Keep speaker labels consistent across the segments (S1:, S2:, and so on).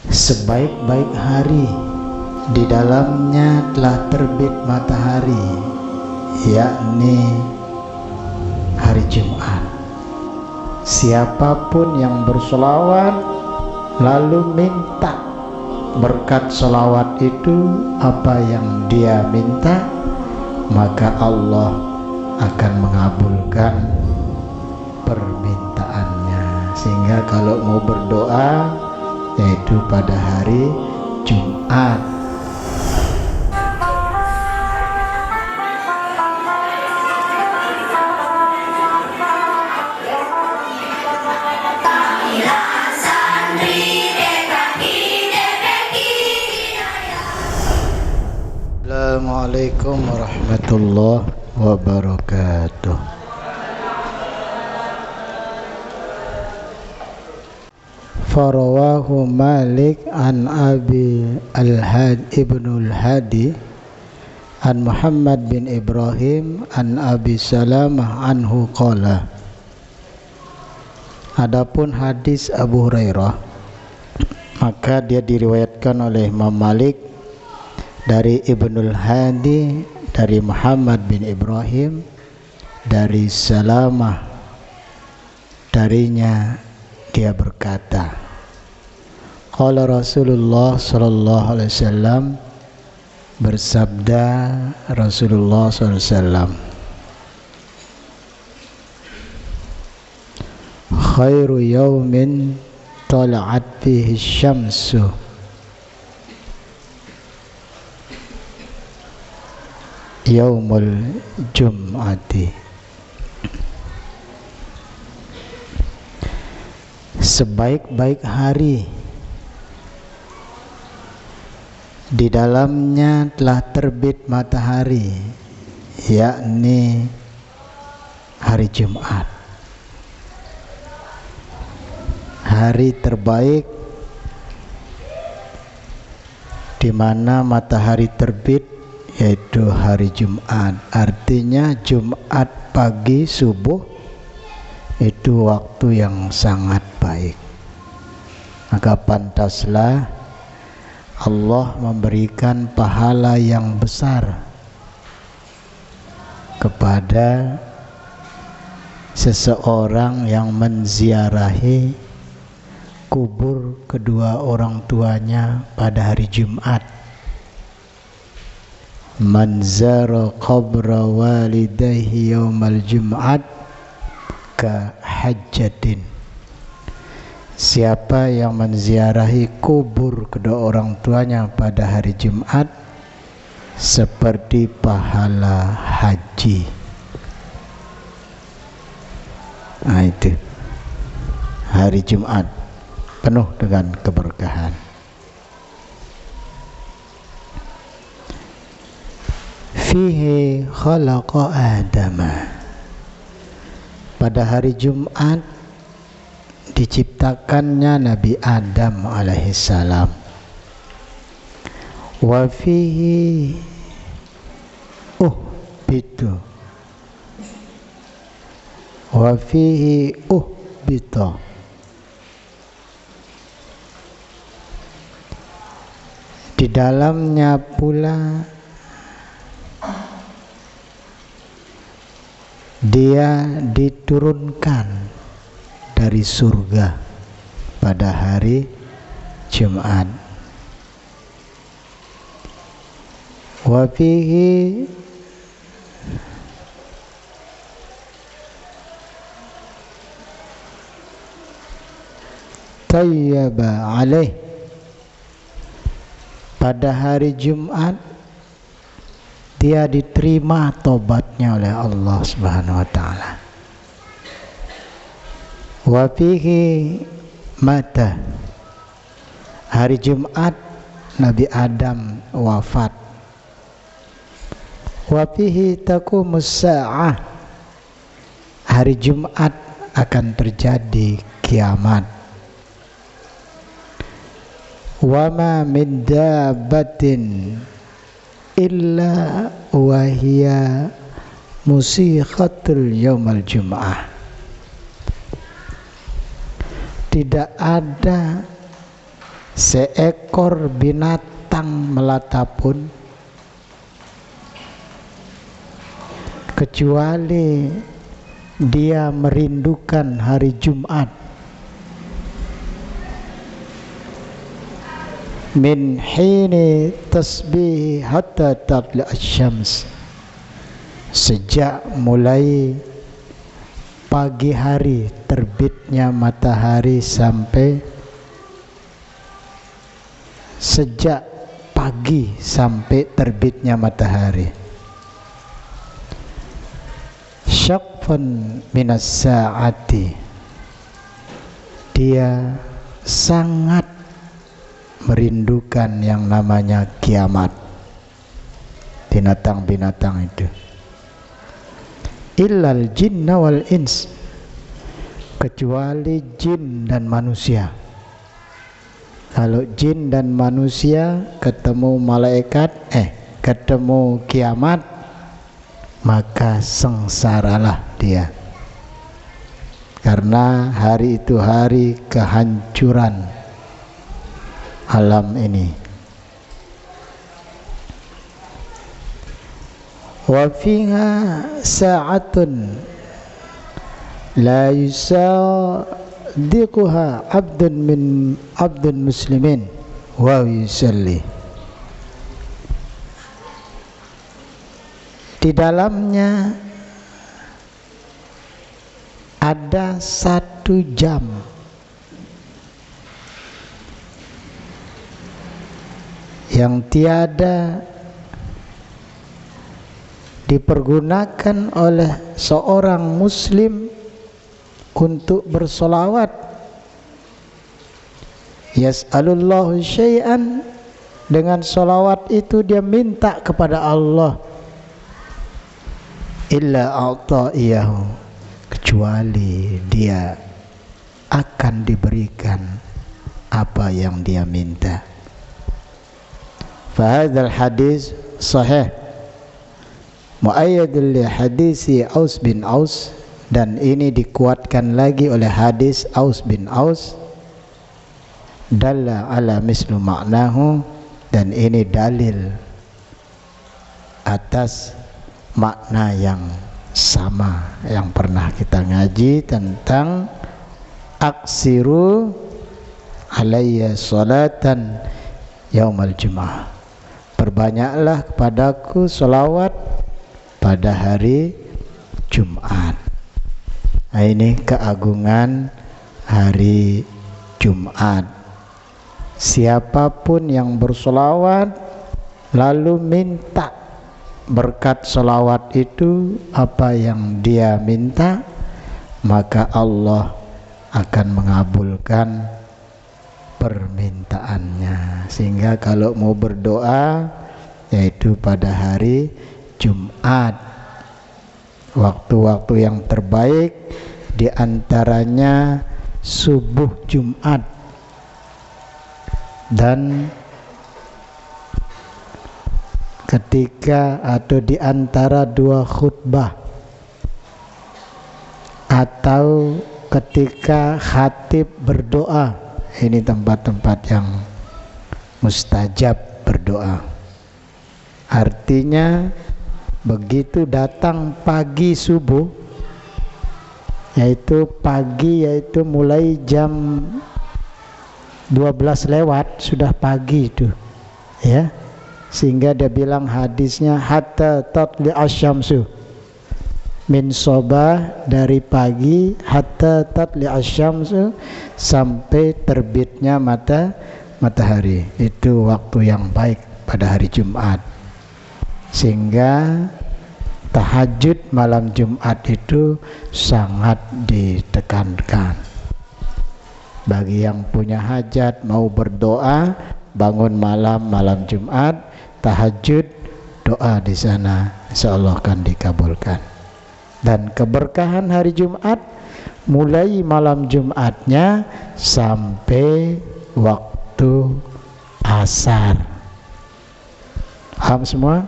S1: Sebaik-baik hari, di dalamnya telah terbit matahari, yakni hari Jumat. Siapapun yang bersolawat lalu minta berkat solawat itu apa yang dia minta, maka Allah akan mengabulkan permintaannya. Sehingga kalau mau berdoa, yaitu pada hari Jumat. Assalamualaikum warahmatullahi wabarakatuh. Farawahu Malik an Abi Ibnul Hadi an Muhammad bin Ibrahim an Abi Salamah anhu qala. Adapun hadis Abu Hurairah, maka dia diriwayatkan oleh Imam Malik dari Ibnul Hadi, dari Muhammad bin Ibrahim, dari Salamah, darinya dia berkata, qala Rasulullah sallallahu alaihi wasallam, bersabda Rasulullah sallallahu alaihi wasallam, khairu yaumin tala'at fihi syamsu yaumul jum'ati. Sebaik-baik hari, di dalamnya telah terbit matahari, yakni hari Jumat. Hari terbaik di mana matahari terbit yaitu hari Jumat. Artinya Jumat pagi subuh itu waktu yang sangat baik. Maka pantaslah Allah memberikan pahala yang besar kepada seseorang yang menziarahi kubur kedua orang tuanya pada hari Jumat. Man zara qabra walidayhi yaumal jum'at ka hajjatin. Siapa yang menziarahi kubur kedua orang tuanya pada hari Jumat seperti pahala haji. Nah, itu hari Jumat penuh dengan keberkahan. Fihi khalaqa Adama. Pada hari Jumat diciptakannya Nabi Adam alaihissalam. Wa fihi uhbitu. Wa fihi uhbita. Di dalamnya pula dia diturunkan dari surga pada hari Jumat. Wa fihi tayyaba alaih. Pada hari Jumat dia diterima tobatnya oleh Allah Subhanahu wa taala. Wa fihi mata. Hari Jumat Nabi Adam wafat. Wa fihi taqumus saa'ah. Hari Jumat akan terjadi kiamat. Wa ma min dabbatin illa wahia musikhatul yaumal jum'ah. Tidak ada seekor binatang melata pun kecuali dia merindukan hari Jumat, min hini tasbih hatta tatla asy-syams, sejak mulai pagi hari terbitnya matahari sampai sejak pagi sampai terbitnya matahari, syaqfan minas sa'ati, dia sangat merindukan yang namanya kiamat. Binatang-binatang itu, illal jinna wal ins, kecuali jin dan manusia. Kalau jin dan manusia ketemu malaikat, ketemu kiamat, maka sengsaralah dia, karena hari itu hari kehancuran alam ini. Wa fiha sa'atun la yusaddiquha abdun muslimin wa yusalli, di dalamnya ada 1 jam yang tiada dipergunakan oleh seorang muslim untuk bersolawat. Yas'alullahu syai'an, dengan solawat itu dia minta kepada Allah, illa a'ta'iyahu, kecuali dia akan diberikan apa yang dia minta. Fahadzal hadis sahih muayyadul li hadisi Aus bin Aus, dan ini dikuatkan lagi oleh hadis Aus bin Aus, dalla ala mislu ma'nahu, dan ini dalil atas makna yang sama yang pernah kita ngaji tentang aksiru alayya salatan yaumal jum'ah, perbanyaklah kepadaku selawat pada hari Jumat. Nah, ini keagungan hari Jumat. Siapapun yang bersolawat lalu minta berkat solawat itu apa yang dia minta, maka Allah akan mengabulkan permintaannya. Sehingga kalau mau berdoa, yaitu pada hari Jumat, waktu-waktu yang terbaik diantaranya subuh Jumat dan ketika atau diantara 2 khutbah, atau ketika khatib berdoa. Ini tempat-tempat yang mustajab berdoa. Artinya begitu datang pagi subuh, yaitu pagi, yaitu mulai jam 12 lewat sudah pagi itu, ya. Sehingga dia bilang hadisnya hatta tatli asyamsu, min sobah, dari pagi, hatta tatli asyamsu, sampai terbitnya matahari. Itu waktu yang baik pada hari Jumat. Sehingga tahajud malam Jumat itu sangat ditekankan. Bagi yang punya hajat mau berdoa, bangun malam Jumat, tahajud, doa di sana, insyaallah akan dikabulkan. Dan keberkahan hari Jumat mulai malam Jumatnya sampai waktu asar. Paham semua?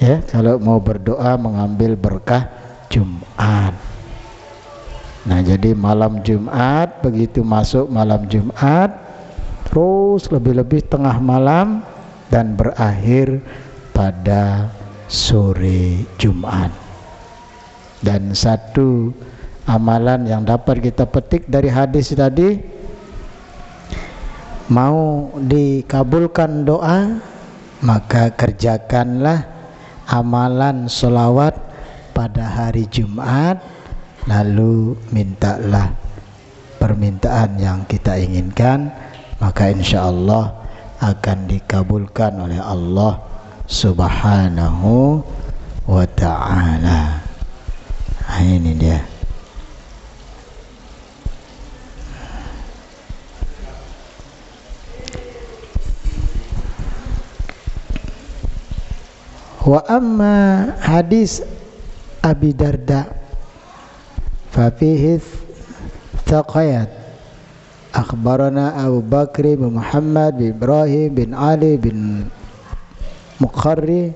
S1: Ya, kalau mau berdoa mengambil berkah Jumat. Nah, jadi malam Jumat, begitu masuk malam Jumat, terus lebih-lebih tengah malam dan berakhir pada sore Jumat. Dan satu amalan yang dapat kita petik dari hadis tadi, mau dikabulkan doa, maka kerjakanlah amalan sholawat pada hari Jumat, lalu mintalah permintaan yang kita inginkan, maka insya Allah akan dikabulkan oleh Allah Subhanahu wa ta'ala. Nah, ini dia. Wa amma hadis Abi Darda fa fihi taqayat akhbarana Abu Bakr bin Muhammad bin Ibrahim bin Ali bin Muqarri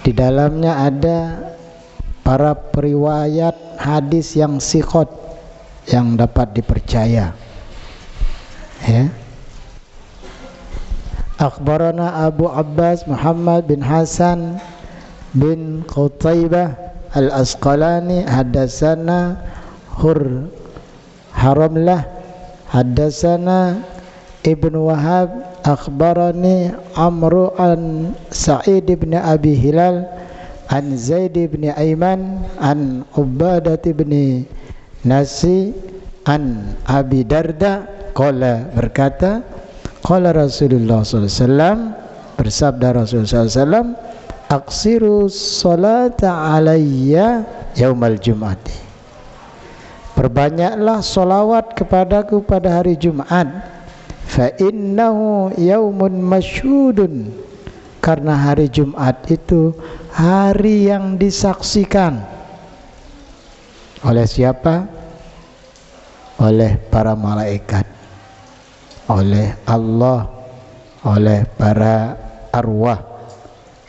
S1: di dalamnya ada para periwayat hadis yang siqat, yang dapat dipercaya, ya. Akhbarana Abu Abbas Muhammad bin Hasan bin Qutaibah Al-Asqalani hadatsana Hur Haramlah hadatsana Ibnu Wahab akhbarani Amru an Sa'id bin Abi Hilal an Zaid bin Aiman an Ubadah bin Nasi an Abi Darda qala, berkata qala Rasulullah sallallahu alaihi wasallam, bersabda Rasulullah sallallahu, aksiru salata alayya yaumal jum'ati, perbanyaklah solawat kepadaku pada hari Jumat, fa innahu yaumun masyhudun, karena hari Jumat itu hari yang disaksikan oleh siapa? Oleh para malaikat, oleh Allah, oleh para arwah,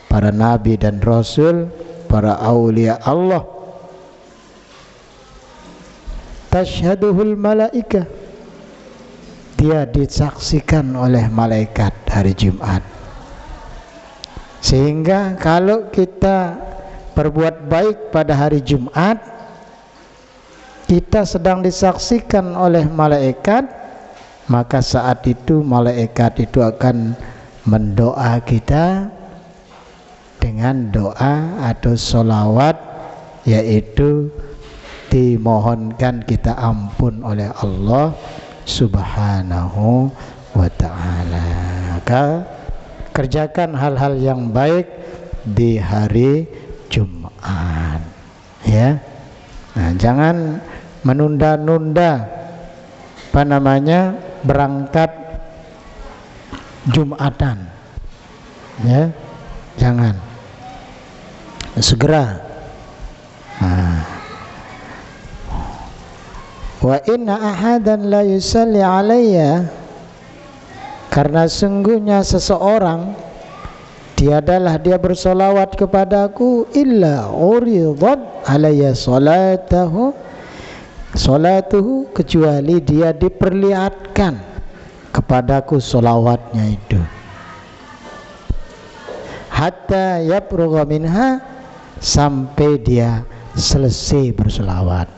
S1: para nabi dan rasul, para aulia Allah. Tashhaduhul malaikah, dia disaksikan oleh malaikat hari Jumat. Sehingga kalau kita berbuat baik pada hari Jumat, kita sedang disaksikan oleh malaikat, maka saat itu malaikat itu akan mendoa kita dengan doa atau sholawat, yaitu dimohonkan kita ampun oleh Allah Subhanahu wa ta'ala. Maka kerjakan hal-hal yang baik di hari Jumat, ya. Nah, jangan menunda-nunda berangkat Jumatan, ya, jangan, segera. Wa inna ahadan la yusalli alayya, karena sungguhnya seseorang tiadalah dia bersolawat kepadaku illa uridat alayya salatuhu, kecuali dia diperlihatkan kepadaku solawatnya itu, hatta yaprugha minha, sampai dia selesai bersolawat.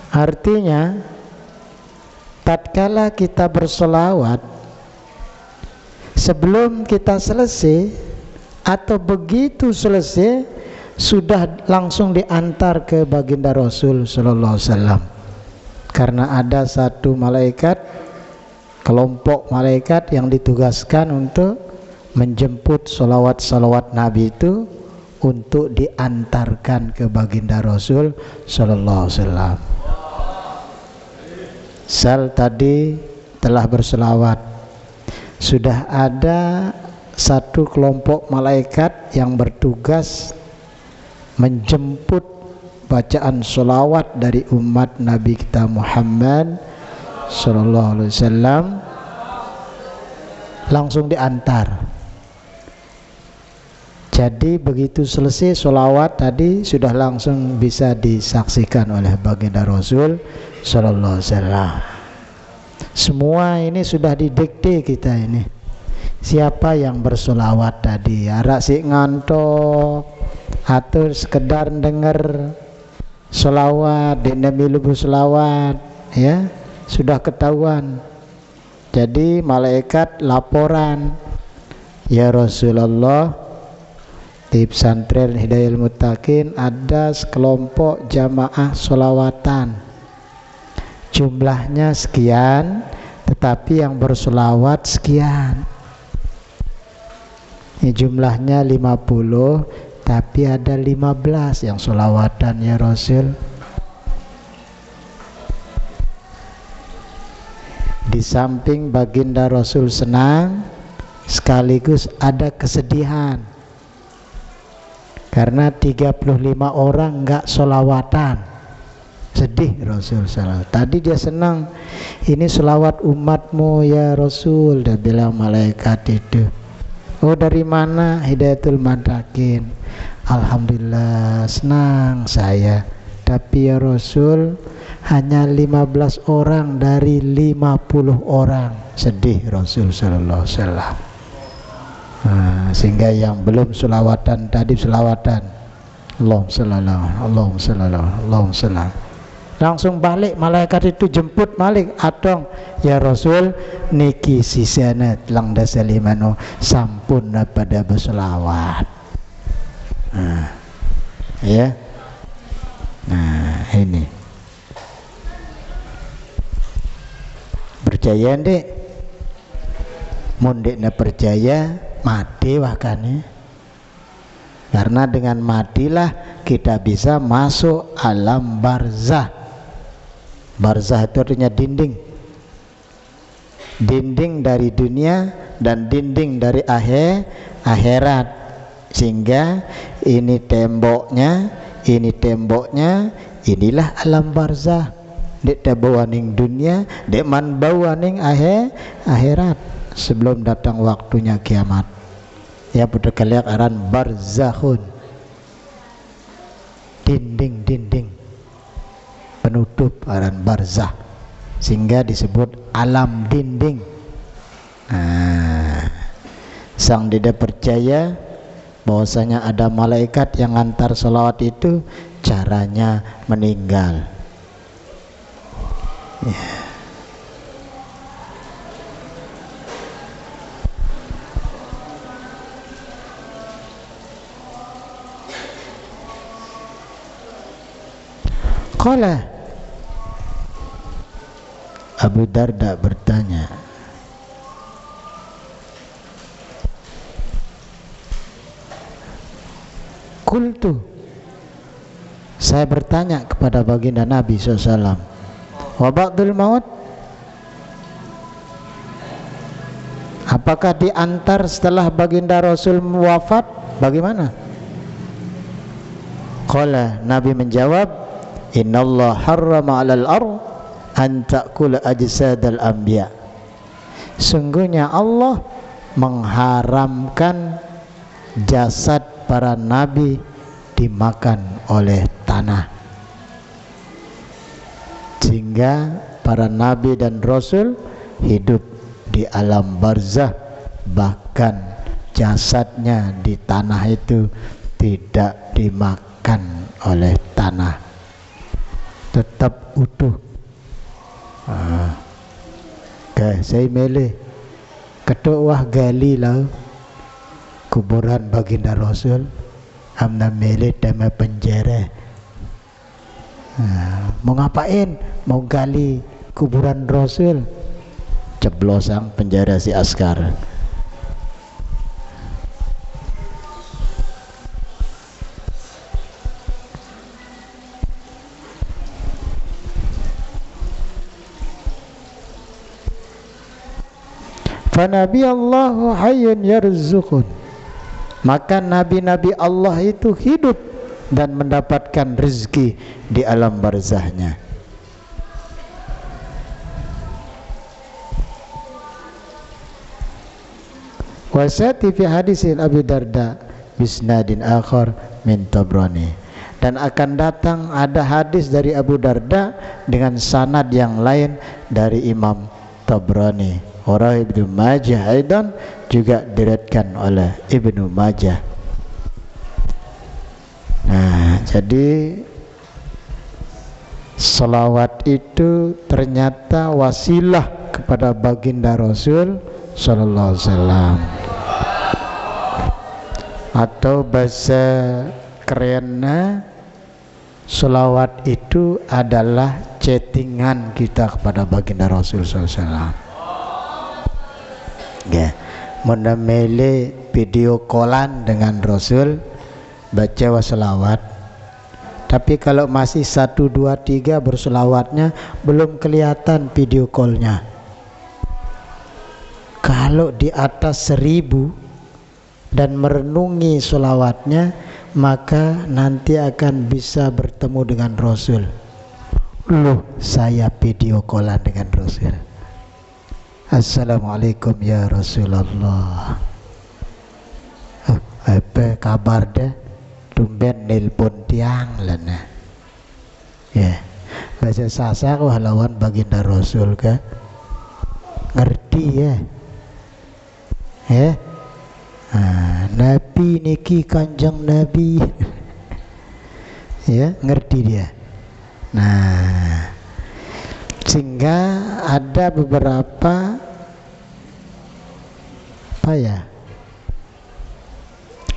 S1: Artinya tatkala kita bersolawat, sebelum kita selesai atau begitu selesai sudah langsung diantar ke baginda Rasul sallallahu alaihi wasallam. Karena ada satu malaikat, kelompok malaikat yang ditugaskan untuk menjemput salawat-salawat Nabi itu untuk diantarkan ke baginda Rasul sallallahu alaihi wasallam. Sal tadi telah berselawat, sudah ada satu kelompok malaikat yang bertugas menjemput bacaan sholawat dari umat Nabi kita Muhammad sallallahu alaihi wasallam, Jadi begitu selesai sholawat tadi sudah langsung bisa disaksikan oleh baginda Rasul Sallallahu Alaihi Wasallam. Semua ini sudah didikte kita ini. Siapa yang bersolawat tadi, arak si ngantok atau sekedar dengar solawat, dinami lubu solawat, ya sudah ketahuan. Jadi malaikat laporan, ya Rasulullah, di pesantren Hidayahul Muttaqin ada sekelompok jamaah solawatan, jumlahnya sekian, tetapi yang bersolawat sekian. Ini jumlahnya 50, tapi ada 15 yang solawatan ya Rasul. Di samping baginda Rasul senang, sekaligus ada kesedihan karena 35 orang enggak solawatan. Sedih Rasul SAW. Tadi dia senang, ini solawat umatmu ya Rasul. Dia bilang malaikat itu, oh dari mana? Hidayatul Muttaqin. Alhamdulillah senang saya. Tapi ya Rasul, hanya 15 orang dari 50 orang. Sedih Rasul Sallallahu Alaihi Wasallam. Sehingga yang belum selawatan tadi selawatan, Allahumma sallallahu, Allahumma sallallahu, Allahumma sallallahu. Langsung balik, malaikat itu jemput balik. Atong ya Rasul, niki sisana lang dasalimano sampun pada berselawat. Ya. Nah ini percaya dek, mundek na percaya mati wakane. Karena dengan matilah kita bisa masuk alam barzah. Barzah itu artinya dinding, dinding dari dunia dan dinding dari akhirat. Sehingga ini temboknya, ini temboknya, inilah alam barzah. Dek tabawaning dunia, dek man bawaning akhirat sebelum datang waktunya kiamat. Ya putra kalian aran barzakhun, dinding-dinding penutup aran barzah, sehingga disebut alam dinding. Sang tidak percaya bahwasanya ada malaikat yang antar salawat itu, caranya meninggal. Qala Abu Darda bertanya, Qultu, saya bertanya kepada baginda Nabi SAW, wa ba'dul maut, apakah diantar setelah baginda Rasul wafat? Bagaimana? Qala, Nabi menjawab, innallah harrama 'alal ardh an ta'kula ajsadal anbiya. Sungguhnya Allah mengharamkan jasad para nabi dimakan oleh tanah, sehingga para nabi dan rasul hidup di alam barzah, bahkan jasadnya di tanah itu tidak dimakan oleh tanah, tetap utuh. Saya milih ketua gali lah kuburan baginda Rasul, amna milih dama penjara. Mau ngapain? Mau gali kuburan Rasul, ceblosang penjara si askar. Fanabi Allahu hayyun yarzuqun, maka nabi-nabi Allah itu hidup dan mendapatkan rezeki di alam barzahnya. Wasati fi hadisin Abi Darda, bisnadin akhar min Tabrani. Dan akan datang ada hadis dari Abu Darda dengan sanad yang lain dari Imam Tabrani. Orang Ibnu Majah aidan juga diriwayatkan oleh Ibnu Majah. Nah, jadi salawat itu ternyata wasilah kepada baginda Rasul sallallahu alaihi wasallam. Atau bahasa kerennya, salawat itu adalah chattingan kita kepada baginda Rasul sallallahu alaihi wasallam. Ya, menemele video callan dengan Rasul, baca wassalawat. Tapi kalau masih 1, 2, 3 berselawatnya belum kelihatan video callnya. Kalau di atas 1000 dan merenungi selawatnya, maka nanti akan bisa bertemu dengan Rasul. Loh, saya video callan dengan Rasul. Assalamualaikum ya Rasulullah. Apa kabar deh? Tumben nelpon tiang lana. Ya, bahasa Sasak lawan baginda Rasul kan? Ngerti ya? Nabi niki kanjeng Nabi. Ya, ngerti dia. Nah, sehingga ada beberapa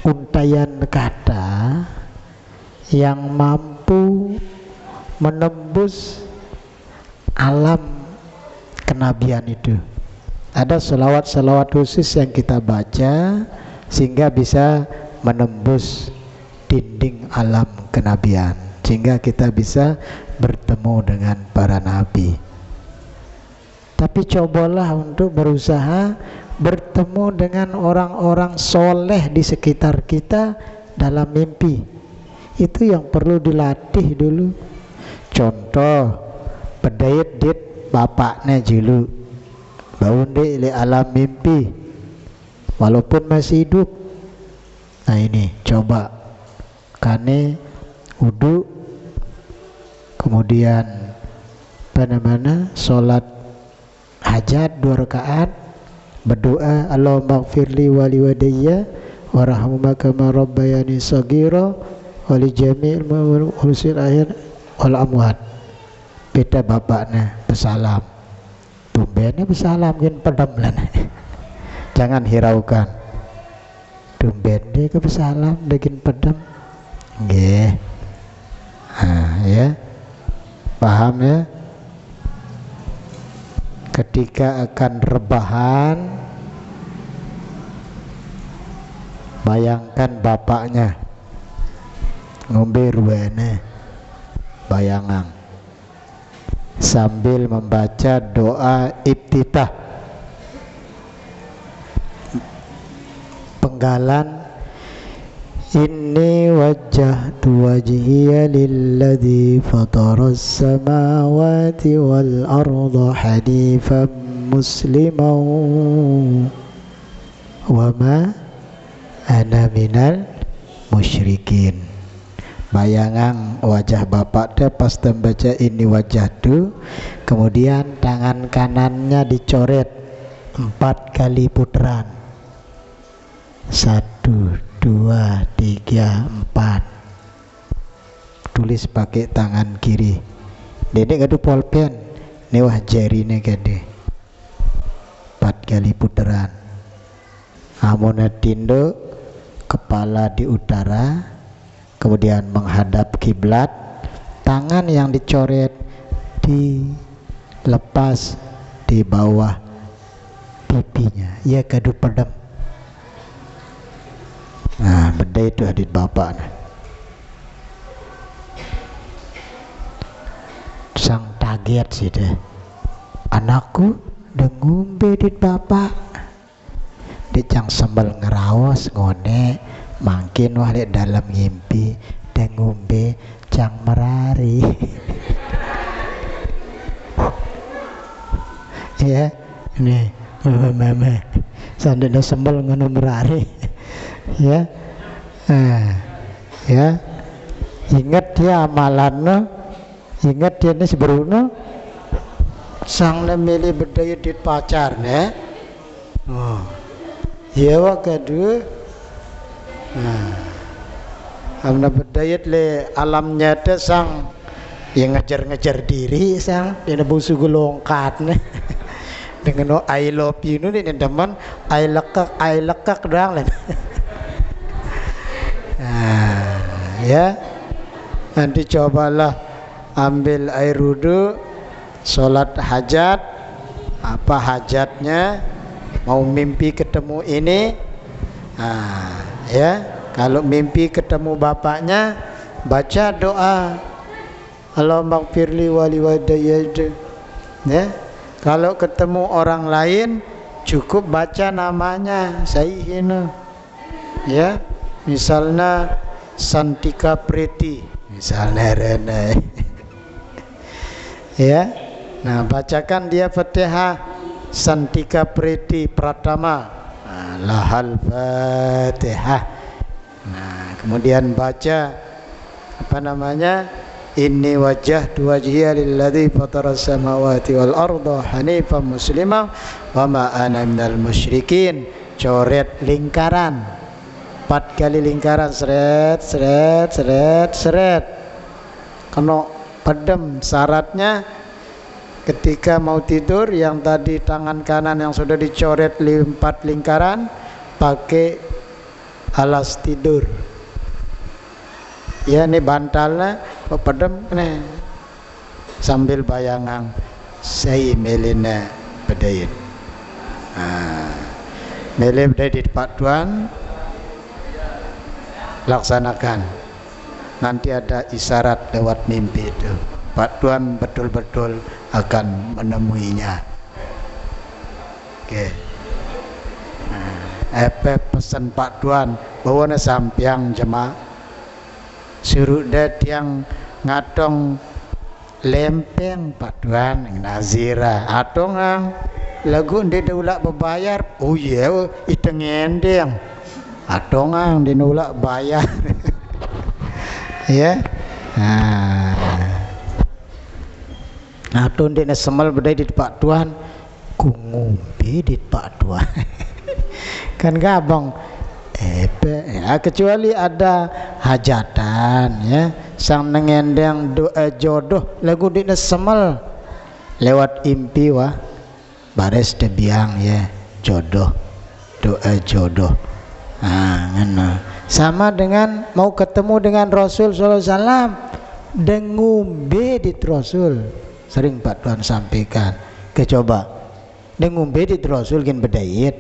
S1: untayan kata yang mampu menembus alam kenabian itu. Ada selawat-selawat khusus yang kita baca sehingga bisa menembus dinding alam kenabian, sehingga kita bisa bertemu dengan para nabi. Tapi cobalah untuk berusaha bertemu dengan orang-orang soleh di sekitar kita dalam mimpi. Itu yang perlu dilatih dulu. Contoh, pedait dit bapaknya julu bangun di alam mimpi walaupun masih hidup. Nah ini coba kane wudu, kemudian sholat hajat 2 rakaat, berdoa Allahumma gfirli wali wadayya warahmuma kama rabbayani shaghira wali jami'il mu'minin akhir wal amwat. Beda bapaknya bersalam, tumbennya bersalam kan pedam lah. Jangan hiraukan, tumbennya ke bersalam bikin pedam. Nggih. Ya, paham ya? Ketika akan rebahan, bayangkan bapaknya ngombe ruwene, bayangan sambil membaca doa iftitah, penggalan, inni wajjahtu wajhiya lilladzi fataras samawati wal arda hanifan musliman wa ma ana minal musyrikin. Bayangan wajah bapak dia pas membaca ini wajah tu, kemudian tangan kanannya dicoret 4 kali putaran, 1, 2, 3, 4. Tulis pakai tangan kiri. Dedek kadu pulpen, ini wah jarine kade 4 kali putaran. Amuna tinduk, kepala di utara, kemudian menghadap kiblat, tangan yang dicoret dilepas di bawah pipinya, ya kadu pedem. Nah, beda itu hadis bapak. Sang kaget sih deh, anakku ngombe dit bapak, dicang sambal ngerawas ngone. Makin walik dalam ngimpi dan ngombe cang merari. Ya, ini mama sandena sembel ngono merari. Ya, Ya, ingat dia amalan, ingat dia ini seberuno sang milih berdaya di pacar ne. Ya wakadu. Amna berdaya le alam nyata sang yang ngejar-ngejar diri sang dia busu gulongkat ne. Dengan I love you ni teman I lekak doang lah. Ya, nanti cobalah ambil air wudu, sholat hajat, apa hajatnya, mau mimpi ketemu ini, ya, kalau mimpi ketemu bapaknya, baca doa, Allahumma gfirli wali walidayya, ya. Kalau ketemu orang lain, cukup baca namanya, Sayyidina, ya, misalnya Santika Preti, misalnya Rene. Ya, nah bacakan dia Fatihah Santika Preti Pratama, lahal Fatihah. Nah kemudian baca apa namanya, Inni wajjahtu wajhiya lilladzi fataras samawati wal arda hanifan muslimah wa ma ana minal musyrikin. Coret lingkaran 4 kali lingkaran, seret seret seret seret, kena pedem. Syaratnya ketika mau tidur, yang tadi tangan kanan yang sudah dicoret 4 lingkaran pakai alas tidur, ya, ini bantalnya pedem nih, sambil bayangan saya melina bedait. Mele bedait Pak Tuan, laksanakan. Nanti ada isyarat lewat mimpi itu, Pak Tuan betul-betul akan menemuinya. Oke. Pesan Pak Tuan bawa sampiang jemaah suruh dat yang ngatong lempeng Pak Tuan nazira atong lagu dia ulak berbayar. Oh iya, itu ngendeng atong dia ulak bayar. Ya, atong dia semal berdai di Pak Tuan, ku ngumpi di Pak Tuan. Kan gabang. Ya, kecuali ada hajatan, ya, sang nengendeng doa jodoh lagu dina semal lewat impi wah bares tebiang, ya, jodoh, doa jodoh. Sama dengan mau ketemu dengan Rasul sallallahu alaihi wasallam, dengumbe di Rasul, sering Pak Tuan sampaikan. Kecoba dengumbe di Rasul gin bedait,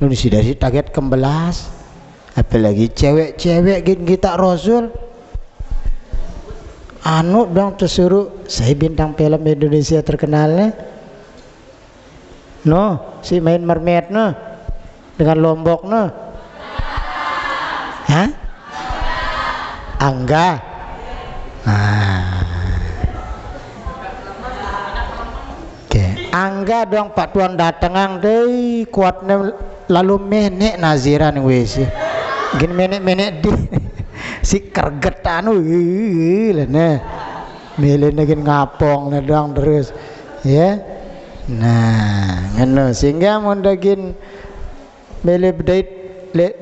S1: lu sudah si target kembelas, apalagi cewek-cewek gin kita Rasul anu dong tersuruh. Saya bintang film Indonesia terkenalnya si main mermaid dengan Lombok Angga. Angga dong Pak Tuan datang deh kuatnya lalu menek naziran wes gini menek di si kergetan lene melene gini ngapong nedang terus, ya. Nah ngono sehingga mondagin mele bedait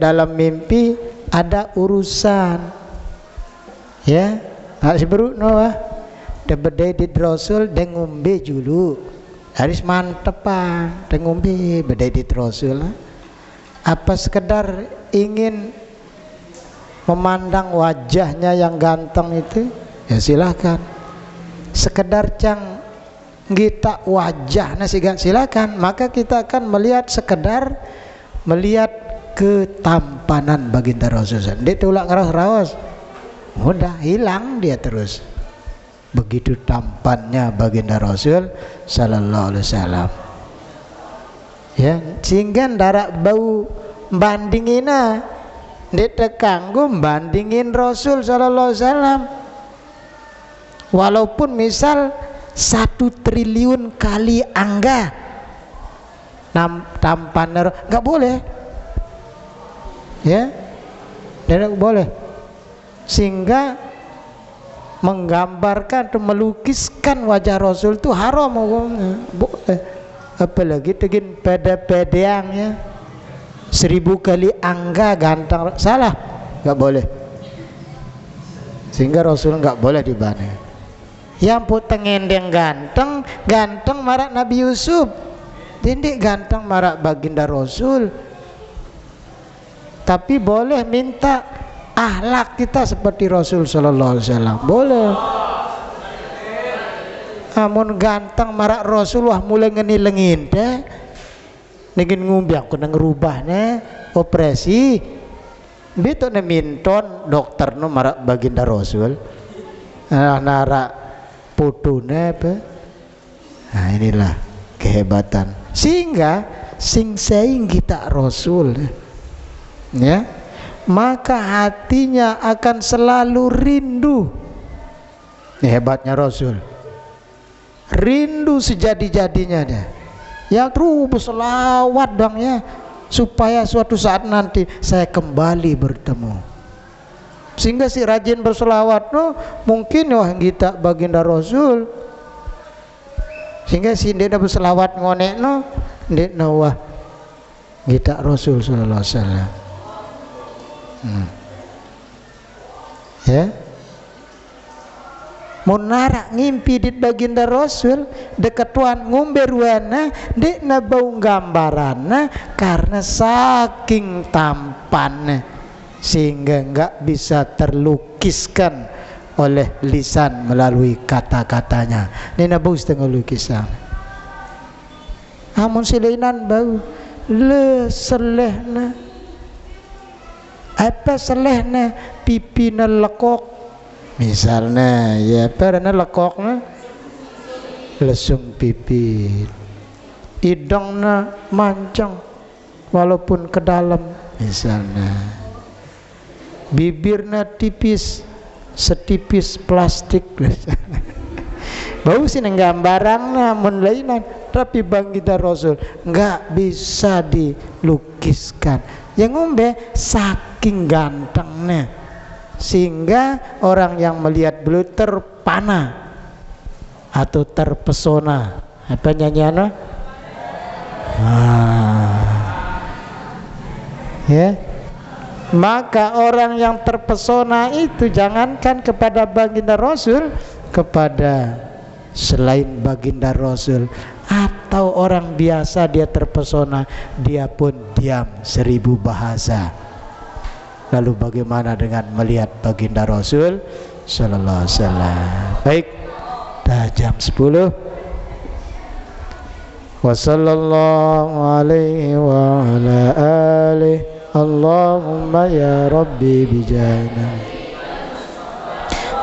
S1: dalam mimpi ada urusan, ya, harus berukno de bedait di Rasul de ngombe julu harus mantep de ngombe bedait di Rasul. Apa sekedar ingin memandang wajahnya yang ganteng itu, ya silahkan. Sekedar cang kita wajahnya silakan. Maka kita akan melihat sekedar melihat ketampanan baginda Rasul. Dia tulak ngeras-raos, udah hilang dia terus. Begitu tampannya baginda Rasul sallallahu alaihi wasallam, ya, sehingga ndarak bau bandingina dia kanggo bandingin Rasul sallallahu alaihi wasallam. Walaupun misal 1 triliun kali angga tampan nggak boleh. Ya, tidak boleh. Sehingga menggambarkan atau melukiskan wajah Rasul itu haram hukumnya. Boleh. Apalagi tegin pede-pedeangnya 1000 kali angga ganteng, salah, nggak boleh. Sehingga Rasul nggak boleh dibani. Yang puteng endeng ganteng, ganteng marak Nabi Yusuf, tindik ganteng marak baginda Rasul. Tapi boleh minta akhlak kita seperti Rasul Sallallahu Alaihi Wasallam, boleh. Amun ganteng marak Rasul wah mulai ngenilengin deh, nengin ngumbi aku neng rubahnya operasi, beto ne minton dokter no marak baginda Rasul, narak putune apa. Nah inilah kehebatan. Sehingga sing kita Rasul, ya, maka hatinya akan selalu rindu. Ini hebatnya Rasul, rindu sejadi-jadinya dia. Ya terus berselawat dong ya, supaya suatu saat nanti saya kembali bertemu. Sehingga si rajin berselawat no, mungkin wah kita baginda Rasul. Sehingga si dia berselawat ngonek no, dia wah kita Rasul Sallallahu Alaihi Wasallam. Ya, monarak ngimpi di baginda Rasul dekat tuan ngumber wana dek na bau gambarana karena saking tampannya sehingga enggak bisa terlukiskan oleh lisan melalui kata-katanya. Ini bau setengah lukisan. Amun silainan bau le selehna apa selehna pipi na lekok misalnya, ya karena lekoknya lesung pipi, hidungnya mancang walaupun ke dalam misalnya, bibirnya tipis setipis plastik bau sih nenggambarang namun lainan. Tapi baginda Rasul nggak bisa dilukiskan. Yang ngombe saking gantengnya sehingga orang yang melihat beliau terpana atau terpesona. Apa nyanyiannya? Ya, maka orang yang terpesona itu jangankan kepada baginda Rasul, kepada selain baginda Rasul atau orang biasa dia terpesona, dia pun diam 1000 bahasa. Lalu bagaimana dengan melihat baginda Rasul Sallallahu Alaihi Wasallam? Baik, dah jam 10. Wa sallallahu alaihi wa ala alihi Allahumma ya Rabbi bijana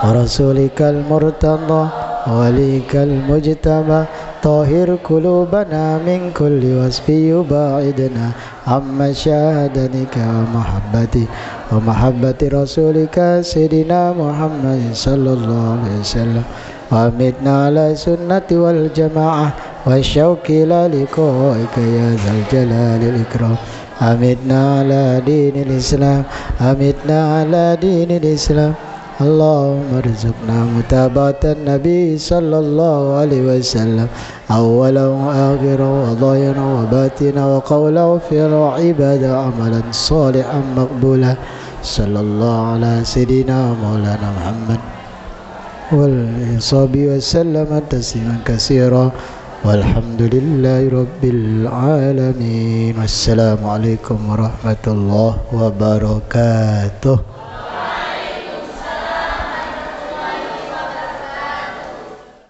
S1: wa rasulikal murtada walikal mujtaba tahir qulubana min kulli wasfi yubaidna amma syahadanika wa mahabbati rasulika sayyidina Muhammad sallallahu alaihi wasallam wa amitna ala sunnati wal jamaah wa syauqi ila liqa'ika ya dzal jalalil ikram. Amitna ala dinil Islam, amitna ala dinil Islam. Allahumma rizukna mutabatan Nabi sallallahu alaihi wasallam awwalan wa akhiran wa dhahiran wa batinan wa qawlan wa fi'lan wa ibadah amalan salihan maqbulan sallallahu ala sayyidina maulana Muhammad wal sahbihi wa sallama tasliman katsira walhamdulillahi rabbil alamin. Wassalamualaikum warahmatullahi wabarakatuh.